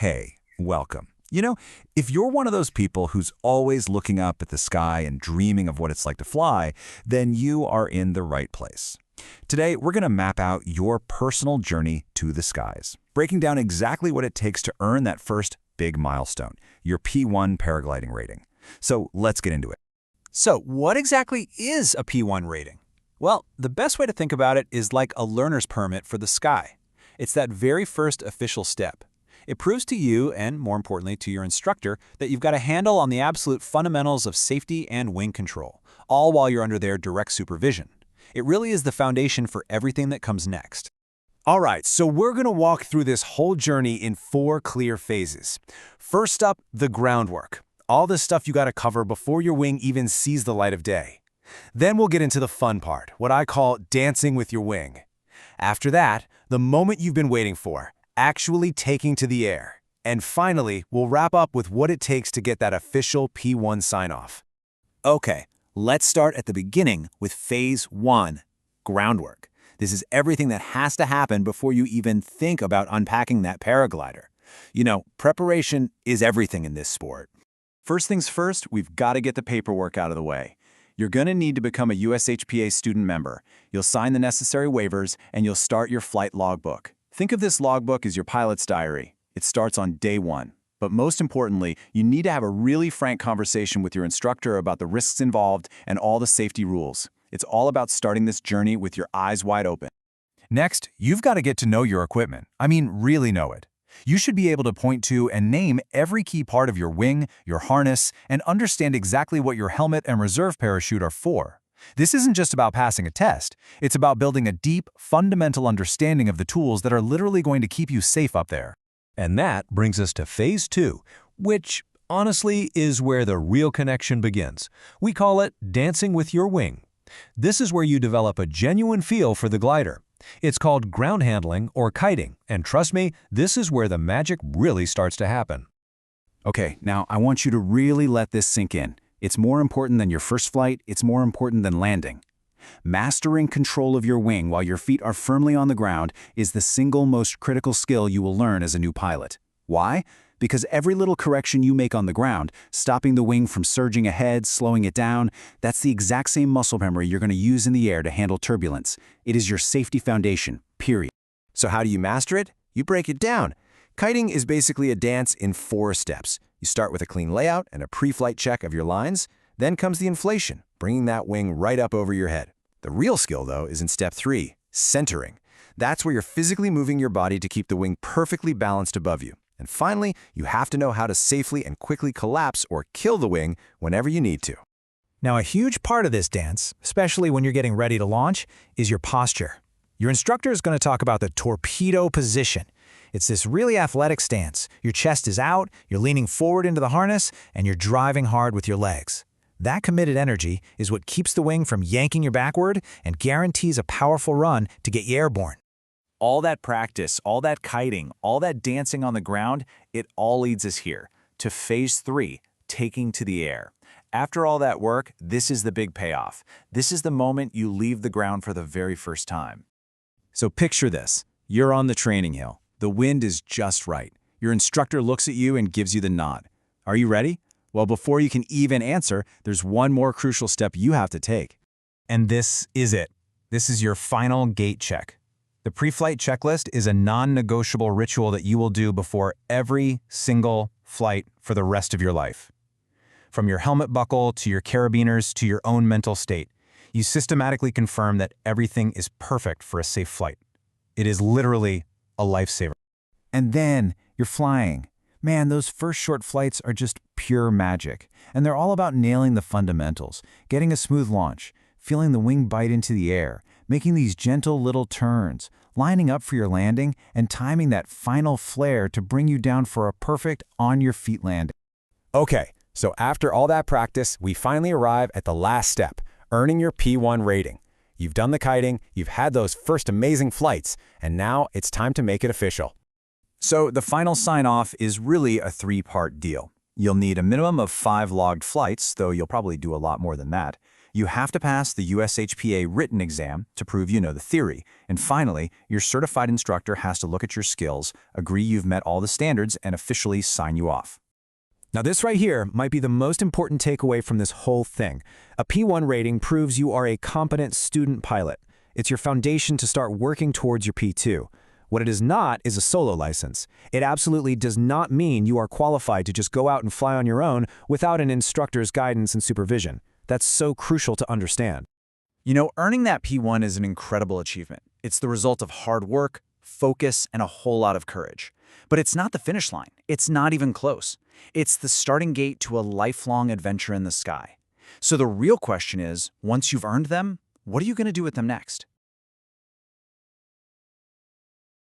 Hey, welcome. If you're one of those people who's always looking up at the sky and dreaming of what it's like to fly, then you are in the right place. Today, we're going to map out your personal journey to the skies, breaking down exactly what it takes to earn that first big milestone, your P1 paragliding rating. So let's get into it. So what exactly is a P1 rating? Well, the best way to think about it is like a learner's permit for the sky. It's that very first official step. It proves to you, and more importantly to your instructor, that you've got a handle on the absolute fundamentals of safety and wing control, all while you're under their direct supervision. It really is the foundation for everything that comes next. All right, so we're going to walk through this whole journey in 4 clear phases. First up, the groundwork. All the stuff you got to cover before your wing even sees the light of day. Then we'll get into the fun part, what I call dancing with your wing. After that, the moment you've been waiting for, actually taking to the air. And finally, we'll wrap up with what it takes to get that official P1 sign-off. Okay, let's start at the beginning with Phase 1, groundwork. This is everything that has to happen before you even think about unpacking that paraglider. Preparation is everything in this sport. First things first, we've got to get the paperwork out of the way. You're going to need to become a USHPA student member. You'll sign the necessary waivers, and you'll start your flight logbook. Think of this logbook as your pilot's diary. It starts on day 1. But most importantly, you need to have a really frank conversation with your instructor about the risks involved and all the safety rules. It's all about starting this journey with your eyes wide open. Next, you've got to get to know your equipment. Really know it. You should be able to point to and name every key part of your wing, your harness, and understand exactly what your helmet and reserve parachute are for. This isn't just about passing a test. It's about building a deep, fundamental understanding of the tools that are literally going to keep you safe up there. And that brings us to Phase 2, which, honestly, is where the real connection begins. We call it dancing with your wing. This is where you develop a genuine feel for the glider. It's called ground handling or kiting, and trust me, this is where the magic really starts to happen. Okay, now I want you to really let this sink in. It's more important than your first flight, it's more important than landing. Mastering control of your wing while your feet are firmly on the ground is the single most critical skill you will learn as a new pilot. Why? Because every little correction you make on the ground, stopping the wing from surging ahead, slowing it down, that's the exact same muscle memory you're going to use in the air to handle turbulence. It is your safety foundation, period. So how do you master it? You break it down. Kiting is basically a dance in 4 steps. You start with a clean layout and a pre-flight check of your lines. Then comes the inflation, bringing that wing right up over your head. The real skill, though, is in step 3, centering. That's where you're physically moving your body to keep the wing perfectly balanced above you. And finally, you have to know how to safely and quickly collapse or kill the wing whenever you need to. Now, a huge part of this dance, especially when you're getting ready to launch, is your posture. Your instructor is going to talk about the torpedo position. It's this really athletic stance. Your chest is out, you're leaning forward into the harness, and you're driving hard with your legs. That committed energy is what keeps the wing from yanking you backward and guarantees a powerful run to get you airborne. All that practice, all that kiting, all that dancing on the ground, it all leads us here, to Phase 3, taking to the air. After all that work, this is the big payoff. This is the moment you leave the ground for the very first time. So picture this. You're on the training hill. The wind is just right. Your instructor looks at you and gives you the nod. Are you ready? Well, before you can even answer, there's one more crucial step you have to take. And this is it. This is your final gate check. The pre-flight checklist is a non-negotiable ritual that you will do before every single flight for the rest of your life. From your helmet buckle to your carabiners to your own mental state, you systematically confirm that everything is perfect for a safe flight. It is literally a lifesaver. And then you're flying. Man, those first short flights are just pure magic. And they're all about nailing the fundamentals, getting a smooth launch, feeling the wing bite into the air, making these gentle little turns, lining up for your landing, and timing that final flare to bring you down for a perfect on-your-feet landing. Okay, so after all that practice, we finally arrive at the last step, earning your P1 rating. You've done the kiting, you've had those first amazing flights, and now it's time to make it official. So the final sign-off is really a 3-part deal. You'll need a minimum of 5 logged flights, though you'll probably do a lot more than that. You have to pass the USHPA written exam to prove you know the theory. And finally, your certified instructor has to look at your skills, agree you've met all the standards, and officially sign you off. Now this right here might be the most important takeaway from this whole thing. A P1 rating proves you are a competent student pilot. It's your foundation to start working towards your P2. What it is not is a solo license. It absolutely does not mean you are qualified to just go out and fly on your own without an instructor's guidance and supervision. That's so crucial to understand. You know, earning that P1 is an incredible achievement. It's the result of hard work, focus, and a whole lot of courage. But it's not the finish line. It's not even close. It's the starting gate to a lifelong adventure in the sky. So the real question is, once you've earned them, what are you going to do with them next?